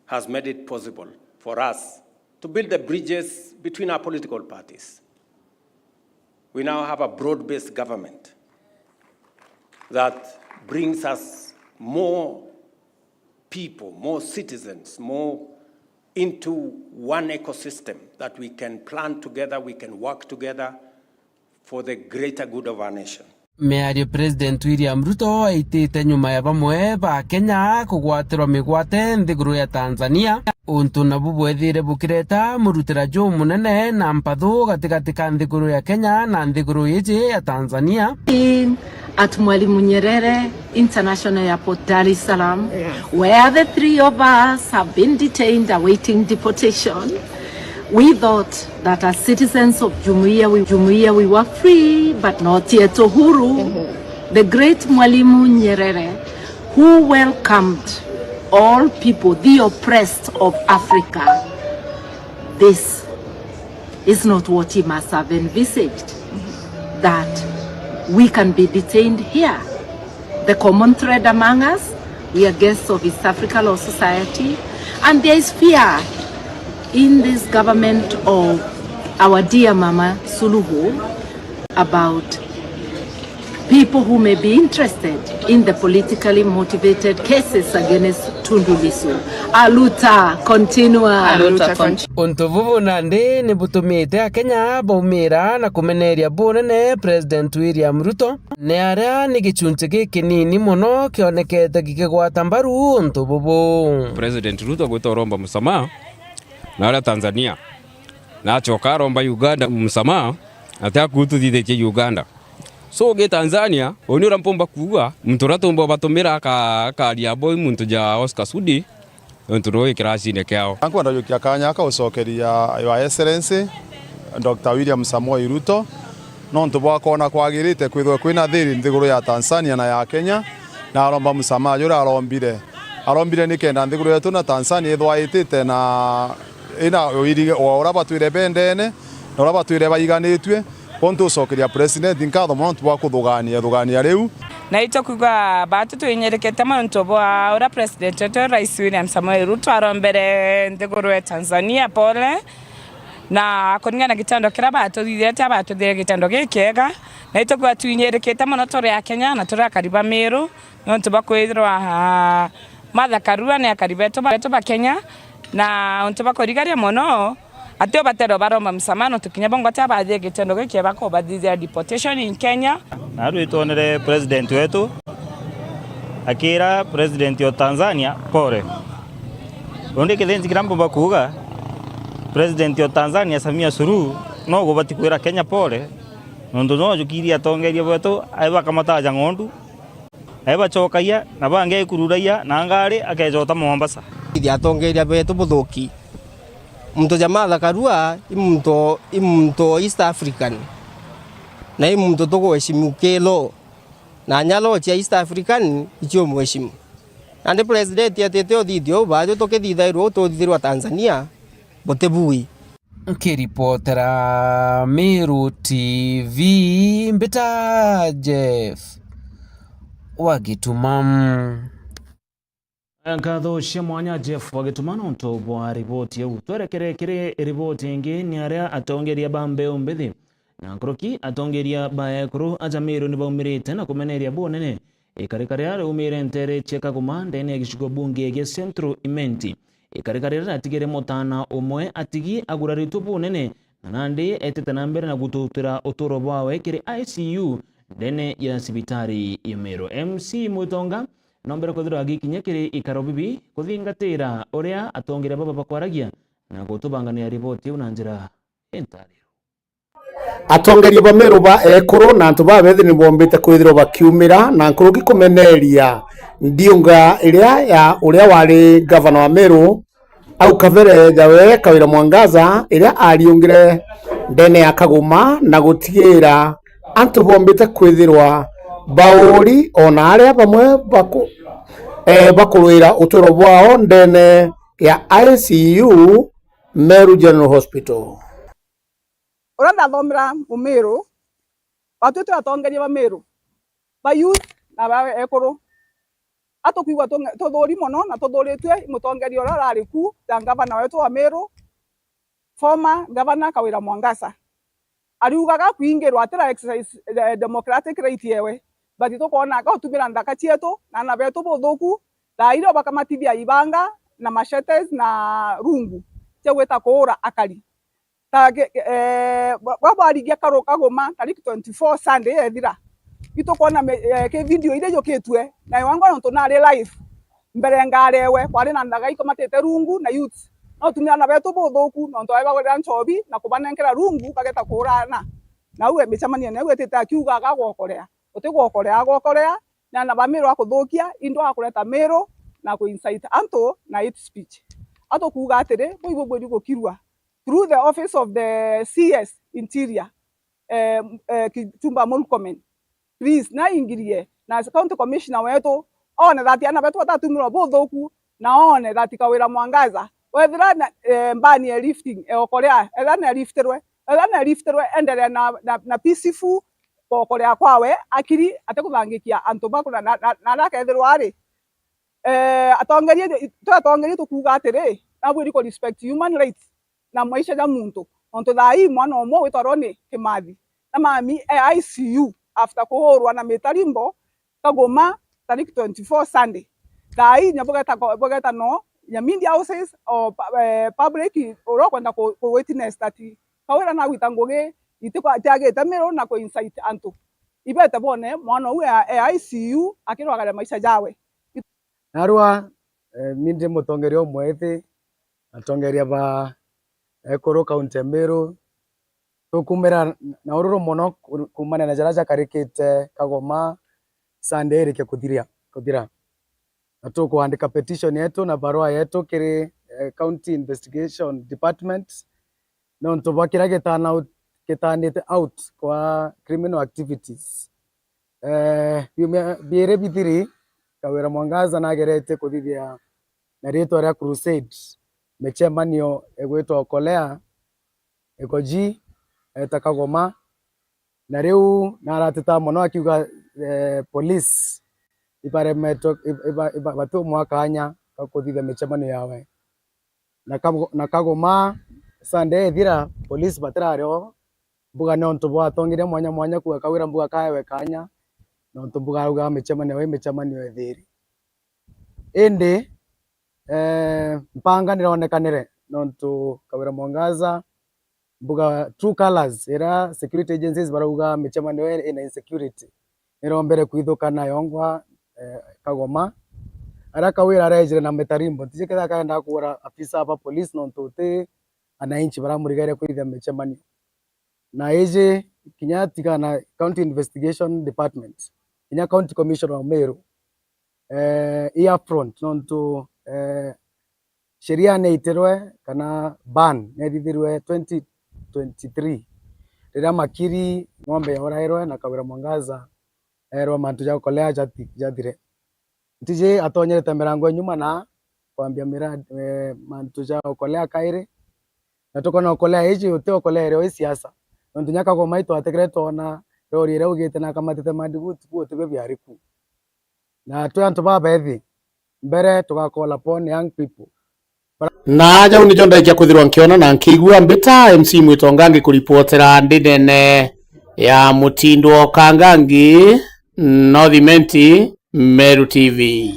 S6: has made it possible for us to build the bridges between our political parties. We now have a broad-based government that brings us more people, more citizens, more into one ecosystem that we can plan together, we can work together for the greater good of our nation.
S8: Meario President William Ruto aitite nyuma ya bamwe ba Kenya kugwatirwa migwate nthiguru ya Tanzania untu nabu bwethire bukireta murutira jo munene na mpathu gatigati ka nthiguru ya Kenya na nthiguru iji ya Tanzania.
S9: At Mwalimu Nyerere International Airport, Dar es Salaam, where the three of us have been detained awaiting deportation. We thought that as citizens of Jumuiya we were free, but not yet uhuru. The great Mwalimu Nyerere, who welcomed all people, the oppressed of Africa. This is not what he must have envisaged, that we can be detained here. The common thread among us, we are guests of East Africa Law Society, and there is fear in this government of our dear Mama Suluhu about people who may be interested in the politically motivated cases against Tundu Lissu. Aluta continua.
S8: Untu vuvu nandi ni butumite a Kenya baumira na kumeneria bunene President William Ruto ne aria ni gichunche giki nini muno kionekete gikigwata mbaru untu vuvu.
S10: President Ruto gwitoromba musamaha na aria Tanzania na achoka aromba Uganda musamaha atia kututhithitie Uganda. So ge Tanzania onura mpomba kuwa mturatomba batomera ka boy muntu ja Oscar Sudi nturo ikirasi ne kyao.
S12: Anko ndajukia kanya ka ucokeria Your Excellency Dr. William Samoei Ruto no ntubwa kona kwagirite kwithwe kwina thiri nthiguru ya Tanzania na ya Kenya na aromba musamaha jura arombire nikenda nthiguru yetu na Tanzania ithwaitite na ina oirige ora batwire bendene na ora batwire baiganitwe ponto ucokeria president nkatho muno ntubwa kuthugania riu
S23: na ito kuga batu twinyerekete muntu bwa ora president wetu Rais William Samoei Ruto arombere nthiguru ya Tanzania pole na kuringana gitando kira batu thithete abatu thire gitando gikega na ito kuga twinyerekete muno turi ya Kenya na turi akariba Meru nontu bakwithirwa Martha Karua ne akaribeto ba Kenya na ontu bakorigaria muno atio batero baroma msamano tukinya bongo tabathie gitendo giki bako bathithia deportation in Kenya.
S13: Na ruitonere president wetu akira president wa Tanzania pore onde kithenzi kirambo bakuga president wa Tanzania Samia Suluhu no go batikwira Kenya pore nondo no jukiria atongeria bwetu aiba kamataja ngondu aiba chokaia na bange kururaia na ngari akejota Mombasa
S25: ndi atongeria betu buthuki mtu jamaa Karua imto East African na imto togo heshimu kelo na nyalo cha East African icho mheshimu ande president yateteo didio baado toke didairo to dirwa Tanzania botebui
S8: Kiripotera Meru TV Mbita Jeff Wagitumam
S1: Nkatho cia mwanya Jeff wagitumana unto bwa ripoti eu twerekere kiri ripoti ingi ni aria atongeria bambe umbithi na nkroki atongeria baekuru ajamiru ni baumirite na kumeneria bonene ikarikaria ari umire ntere cheka kumande ne gishugo bunge ge Central Imenti ikarikaria atigire mutana umwe atigi aguraritu bonene na nandi etete na mbere na gututira uturo bwawe kiri ICU ndene ya sibitari Imero MC Mutonga nombere kuthira gikinya kiri ikaro bibi kuthingatira uria atongeria baba bakwaragia na gutubangania ripoti una njira entari
S15: atongeria bameru ba ekuru na antu babethi ni bombite kwithirwo bakiumira na nkurugi kumeneria ndiunga iria ya uria wari governor wa Meru au Kavere Jawe Kawira Mwangaza iria ariungire ndene ya Kaguma na gutigira antu bombite kwithirwa bauri ona aria bamwe bakurwira uturo bwao ndene ya ICU Meru General Hospital.
S24: Ora ndathomera Meru batutu atongeria ba Meru ba youth na ba ekuru atukwigwa tuthuri muno na tuthuritwe mutongeria ora rari ku ta gavana wetu wa Meru former governor Kawira Mwangaza ariugaga kuingirwa atira exercise democratic right yewe bati tukona ka utumira ndaka cietu na na betu buthuku na iro bakamatithia ibanga na machetes na rungu cegwita kuura akari ta barigia Kaguma tariki 24 Sunday ethira itukuona ke video ile joketwe na wangu no tunari live mbere ngarewe kwari na ndaga ikomatete rungu na youth no tumia na betu buthuku no ntwa bagorera nchobi na kubanenkera rungu bageta kurana na uwe micamania na gwetete akiuga agagokorea utigwokorea na bamiro akuthukia indo akureta miro na ku insight anto na hate speech ato kuga atire boibo bodi gukirwa through the office of the CS Interior Kitumba Murkomen please na ingirie na county commissioner wetu one that ana betu atatumiro buthuku na one that kawira mwangaza wethira mbani lifting okorea na lifterwe endele na peaceful kokorea kwawe akiri atekuthangikia antu bakuna na nakethirwa ari atongerie tukuga atiri na bwiri ko respect human rights na maisha ya muntu onto thai mwana omwe witwarwo ni Kimathi na mami ICU after kuhurwa na mitarimbo Kagoma tariki 24 Sunday thai nyabogeta no ya media houses or public oro kwenda ku witness that kawira na witangoge itiko atagete mero na ko insight antu ibete bone mwana uwe ICU akirwagara maisha jawe
S2: narwa minde mutongerio mwete atongeria ba ekoro county mero tukumera na ururo mono kumana na jaraja karikite Kagoma Sunday rike kuthira na tukuandika petition yetu na barua yetu kiri county investigation department no ntubakira getanite out kwa criminal activities biere bithiri kawira mwangaza na gerete kuthithia na rito ria crusade mechemanio egwetwa Okolea ekoji Kagoma na riu naratita mono akiuga police batu mwakanya kuthithia mechemanio yawe na Kagoma Sunday thira police batirario mbuga no ntubo atongire mwanya kuga kawira mbuga kaewe kanya no ntumbuga uga mechemanio ethiri ende mpanga nironekanire no ntu kawira mwangaza mbuga true colors era security agencies barauga mechemanio ina insecurity nirombere kuithukana yongwa Kagoma ara kawira arejire na metarimbo tijiketha kaenda kuora afisa hapa police no ntuti ananchi baramurigare kuithia mechemanio na eje kinyatika na county investigation department inya county commissioner wa Meru ear front nonto sheria neiterwe kana ban nethithirwe 2023 rira makiri ng'ombe yorairwe na kawira mwangaza erwa mantu ja Okolea jathire ntije atonyerete mirango nyuma na kwambia miradi mantu ja Okolea kaire na tukona Okolea eje uti Okolea ro siasa nonto nyaka go maito atekreto na rori rero ugite na kamatete mandibuti ku tebe byariku na twantu babethi mbere tugakola pon young people
S15: na jau ni jonda kia kuthirwa nkiona na nkigua mbita MC Mwitongangi kuripotera ndinene ya Mutindo Kangangi Northimenti Meru TV.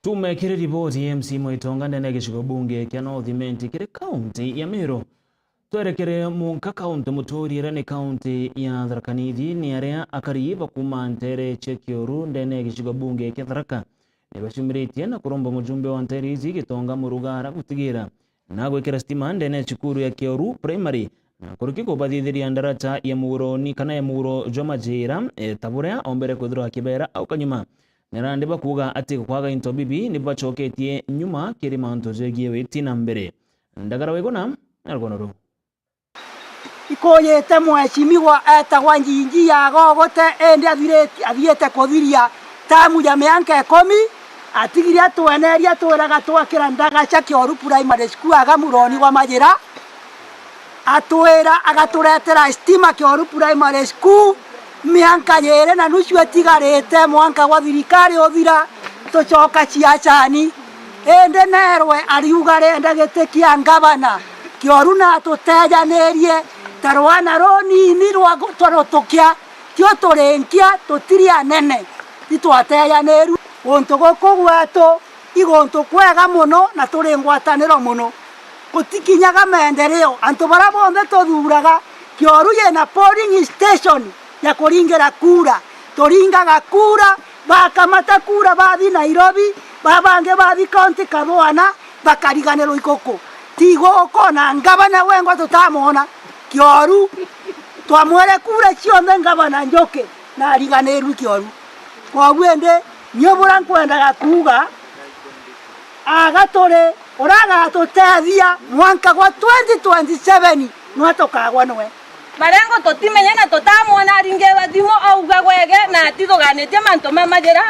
S1: Tumekire ripoti MC Mwitonga ndene gicigo bunge kia Northimenti kire county ya Meru twerekere munka kaunti muturire ni kaunti ya Tharaka Nithi ni aria akariba kuma ntere Chekioru ndene gicigo bunge kia Tharaka nibacumiritie na kuromba mujumbe wa ntere ici Gitonga Murugara gutigira na gwikira stima ndene cukuru ya Kioru primary na kuruki kubathithiria ndarata ya Muroni kana ya Muro Jomajira taburea ombere kuthirwa kibera au kanyuma nirandiba kuga ati kwaga into bibi nibacoketie nyuma kiri mantu jegie witi na mbere ndagara wegona algonoro
S24: ikoyete mweshimiwa etagwa njinji yagogote ende athiete kuthiria tamu ya mĩaka 10 atigiria tweneria twiraga twakira Ndagaca Kioru primary school aga Muroni wa Majira atwira agaturetera stima Kioru primary school mĩaka 2 na nusu etigarite mwanka wa thirikari uthira tucoka ciacani ende nerwe ariugare ndagitikia ngavana Kioru na tutejanerie tarwana roni ni rwa twarotokia tio turenkia tutiria nene itwatejaneru gonto goko gwetu igonto kwega muno na turi ngwataniro muno gutikinyaga maendeleo antu bara bonthe tuthuraga Kioru yena polling station ya kuringira kura turingaga kura bakamata kura bathi Nairobi babange bathi county Kabwana bakariganirwo ikoko tigo kona ngabana wengo tutamona kioru twamwere kura ciothe ngabana Njoke na riganirwo kioru kwa bwende nyobora nkwendaga kuga agatore oraga tutethia mwanka gwa 2027 nwatokagwa nwe
S11: marengo totimenya na totamona aringe bathimo auga gwege na tithuganĩtie manto mamajĩra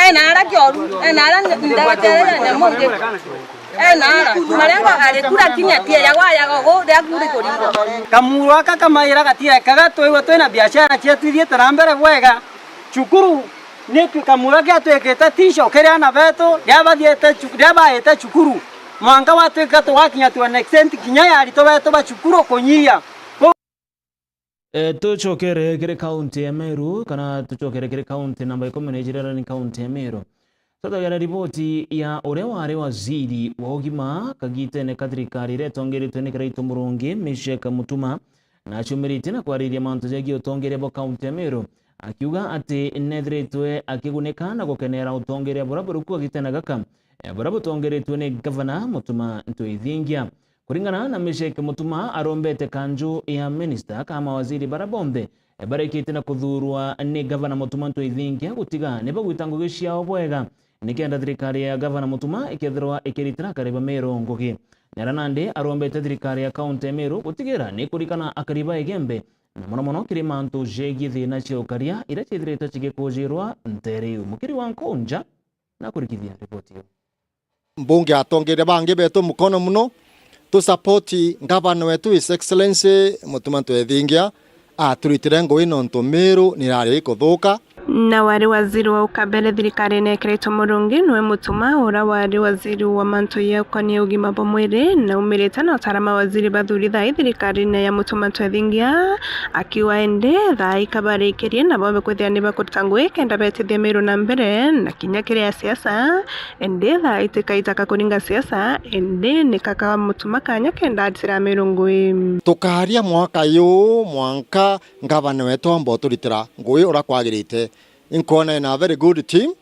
S11: enara kĩoru enara ndagaterera nyamunge enara marengo arĩkura kinya tieya gwayaga ũguo rĩa kuri kũringwo
S14: kamuru aka kamaira gatiekaga twĩgwo twĩna biashara cietu ithiĩte mbere bwega cukuru nĩ kamuru gĩatwĩkĩte tisho kĩrĩa na beto rĩabaĩte cukuru mwanga watwĩka tũgakinya tuone extent kinya yaritũ beto bacukuru kũnyia
S1: tuchokere kire kaunti ya Meru kana tuchokere kire kaunti namba 10 ni kaunti ya Meru. Sasa ya ripoti ya uria wari waziri wa ugima kagite ne kathirikari retongeretwe ni Kiraito Murungi Mesheka Mutuma na chumirite na kwariria mantu jegi utongere bo kaunti ya Meru akiuga ati nethiritwe akiguneka na gukenera utongere buraburu ku agitena gaka burabu tongeretwe ni governor Mutuma Ntwithingia. Kuringana na Mesheka Mutuma arombete kanju ya minister kama waziri barabombe barekite na kuthurwa ni governor Mutuma Ntwithingia gutiga ne bagwitangugishia obwega nikenda thirikari ya governor Mutuma ikethirwa ikiritira kareba Meru ngugi Nyaranande arombete thirikari ya kaunti ya Meru gutigira ni kurikana akariba igembe na mono kirimantu jegi thina cia ukaria ira cithirite cigikujirwa nteriu mukiri wa Nkonja na kurikithia ripoti yo
S16: mbunge atongere bange beto mukono muno to support governor wetu His Excellency Mutuma Ntwithingia aturitire ngui nonto Meru nirari kuthuka
S17: na wari waziri wa ukabele thirikari na Kiraito Murungi niwe Mutuma ura wari waziri wa manto ya ukania ugima bwa mwiri na umirite na utarama waziri bathuri thai thirikari na ya Mutuma Ntwithingia akiwa ende thai kabarikirie na bombe kwithia ni bakuruta ngui kenda betithia Meru na mbere na kinya kiria siasa ende thai tikaitaka kuringa siasa ende ni kaka Mutuma kanya kenda atira Meru ngui
S16: tukaria mwaka yu mwanka ngavana wetu ambo turitira ngui ura kwagirite inkona in a very good team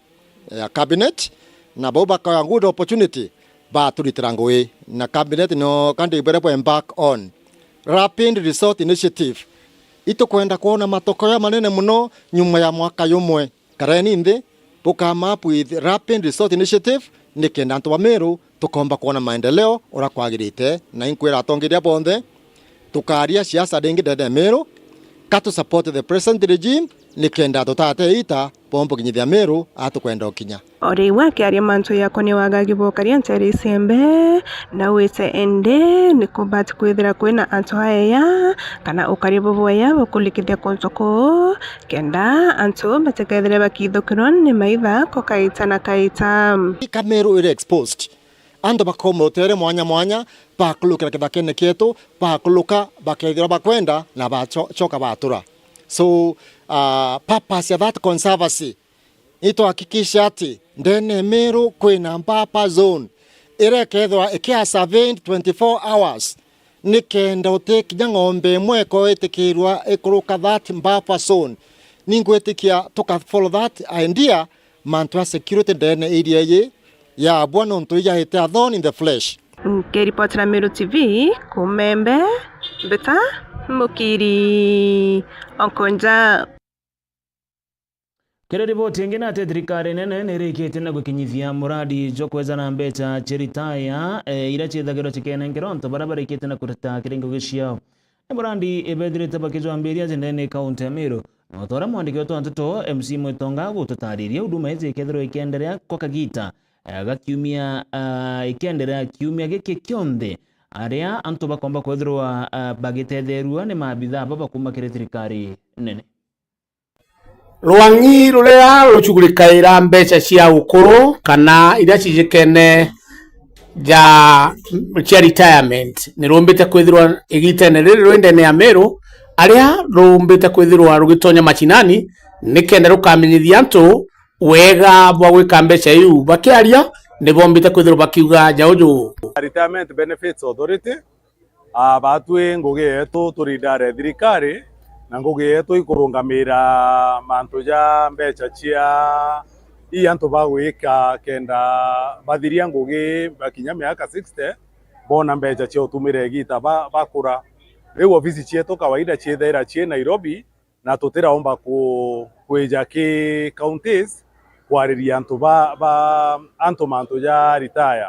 S16: cabinet na boba ka good opportunity ba turitira ngui na cabinet no kandi iberepo embark on rapid resort initiative ito kwenda kuona matokeo manene muno nyuma ya mwaka yumwe kareni inde pokama up with rapid resort initiative nikenda antu wa Meru tukomba kuona maendeleo ura kwagirite na inkwira atongeria bonde tukaria siasa dengi dede Meru katu support the present regime nikenda tutate ita pompo kinyithia Meru atukwenda ukinya
S17: ori wake ari mantu yako ni wagagi bokaria nteri sembe na wese ende ni kubati kwithira kwina antu haya kana ukaribu boya bokulikithia konsoko kenda antu batekethire bakithukirwo ni maitha ko kaita na kaita
S16: Meru ire exposed ando bakomotere mwanya bakulukira kithakene kietu bakuluka bakethira bakwenda na bachoka batura so purpose ya that conservancy ito hakikisha ati ndene Meru kwina mpapa zone irekethwa ikia surveyed 24 hours nikenda utekinya ng'ombe mweko itikirwa ikuruka that mpapa zone ningwetikia tuka follow that idea mantua security ndene area ye ya bwana ntu ya hete a thorn in the flesh
S17: Keripotera Meru TV kumembe beta mukiri Nkonja
S1: kere ripoti ingine ati thirikari nene nirikite na gukinyithia muradi jo kweza na mbeca chiritaya ira chithagirwo chikenengero nto barabara ikite na kuruta kiringo giciao muradi ibethirite bakijwambiria jendene kaunti ya Meru no tora mwandiki wetu antuto MC Mwetonga gututariria huduma hizi ikethirwo ikiendelea kwa kagita gakiumia ikiendelea kiumia giki kionthe aria antu bakomba kwethirwa bagithetherua ni mabitha baba kuma kire thirikari nene
S15: rwangi ruria ruchugurikaira mbeca cia ukuru kana iria cijikene ja cia retirement ni rumbite kwithirwa igitene riri rwendene ya Meru aria rumbite kwithirwa rugitonya machinani nikende rukamenyithia antu wega bwa gwika mbeca iu bakiaria ni bombite kwithirwa bakiuga jauju
S12: Retirement Benefits Authority batwe ngugi yetu turidare thirikari na ngugi yetu ikurungamira mantu ja mbeca cia antu bagwika kenda bathiria ngugi bakinya miaka 60 bona mbeca cia utumire gita bakura. Riu ofisi cietu kawaida ciethera cie Nairobi na tutiraomba kwija ki counties kwariria antu mantu ja retire.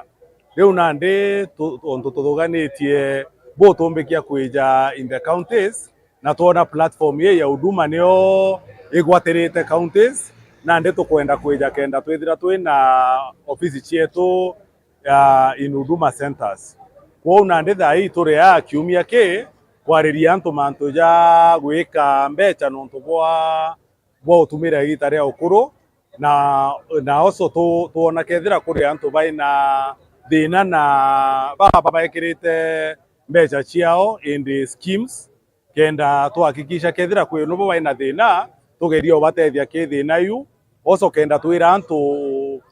S12: Riu nandi onto tuthuganitie bo tumbikia kwija in the counties na tuona platform ye ya huduma nio igwatirite counties na ndi tukwenda kwija kenda twithira twina ofisi cietu in huduma centers. Kwa una ndi thai turi kiumia ki kwariria antu mantu ja gwika mbeca nontu bwa utumira gita ria ukuru na oso tuona kethira kuri antu baina thina na baba baikirite mbeca ciao in the schemes kenda tuhakikisha kethira kwi nubo baina thina tugerio batethia ki thina yu oso kenda twira antu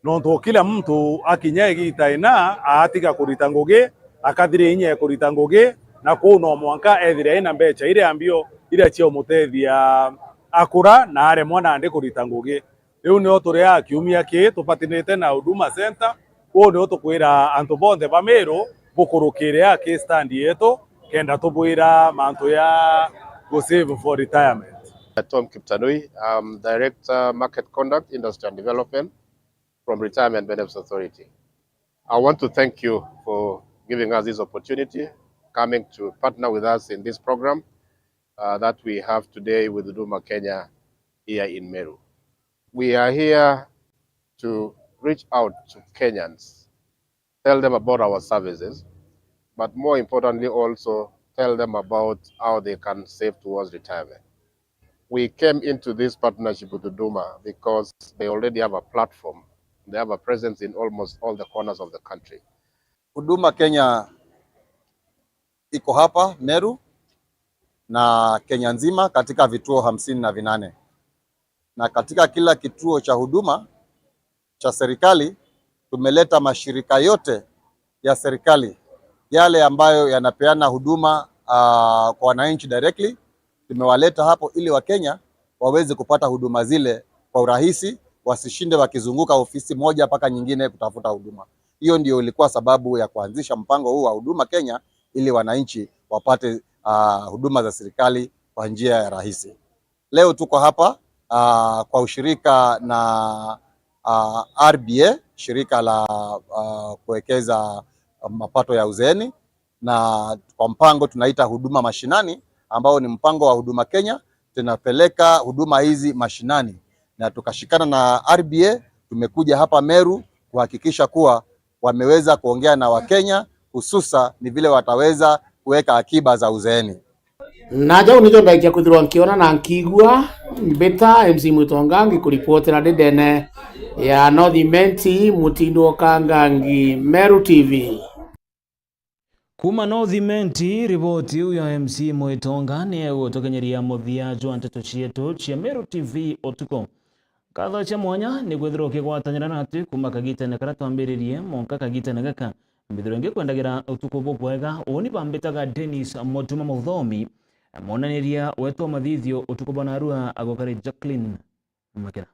S12: nontu kila mtu akinya gita ina atiga kurita ngugi akathire inye kurita ngugi na kuno mwanka ethire ina mbeca ile ambio ile cio mutethia akura na are mwana ndi kurita ngugi. Riu ni oturia kiumia ki tupatinite na huduma center ko ni otukwira antu bonthe ba Meru bukurukire ki stand yetu kenda tubwira mantu ya go save for retirement.
S3: Tom Kiptanui, Director Market Conduct, Industry and Development from Retirement Benefits Authority. I want to thank you for giving us this opportunity, coming to partner with us in this program that we have today with Huduma Kenya here in Meru. We are here to reach out to Kenyans, tell them about our services, but more importantly also tell them about how they can save towards retirement. We came into this partnership with Huduma because they already have a platform. They have a presence in almost all the corners of the country.
S18: Huduma Kenya iko hapa Meru na Kenya nzima katika vituo 58. Na katika kila kituo cha huduma cha serikali tumeleta mashirika yote ya serikali yale ambayo yanapeana huduma kwa wananchi directly. Tumewaleta hapo ili Wakenya waweze kupata huduma zile kwa urahisi, wasishinde wakizunguka ofisi moja mpaka nyingine kutafuta huduma. Hiyo ndio ilikuwa sababu ya kuanzisha mpango huu wa Huduma Kenya ili wananchi wapate huduma za serikali kwa njia ya rahisi. Leo tuko hapa kwa ushirika na RBA, shirika la kuwekeza mapato ya uzeeni, na kwa mpango tunaita huduma mashinani ambao ni mpango wa Huduma Kenya. Tunapeleka huduma hizi mashinani na tukashikana na RBA. Tumekuja hapa Meru kuhakikisha kuwa wameweza kuongea na Wakenya hususa ni vile wataweza kuweka akiba za uzeeni.
S15: Naja unijo ndaikia kuthirwa nkiona na nkigua mbeta MC Mutonga ngikuripotera ndene ya North Menti Mutindo Kangangi, Meru TV.
S1: Kuma North Menti ripoti uya MC Mutonga ni gutokenyeria muthia jwa nteto cietu cia Meru TV otuko. Katho cia mwanya ni gwithirwo kigwatanyira natu kuma kagitene kara twambiririe monka kagitene gaka mbithiro ngi kwendagira utuko bwega oni bambitaga Dennis Motuma Muthomi monaniria wetwa mathithio utuko bana Arua agokare Jacqueline Makera.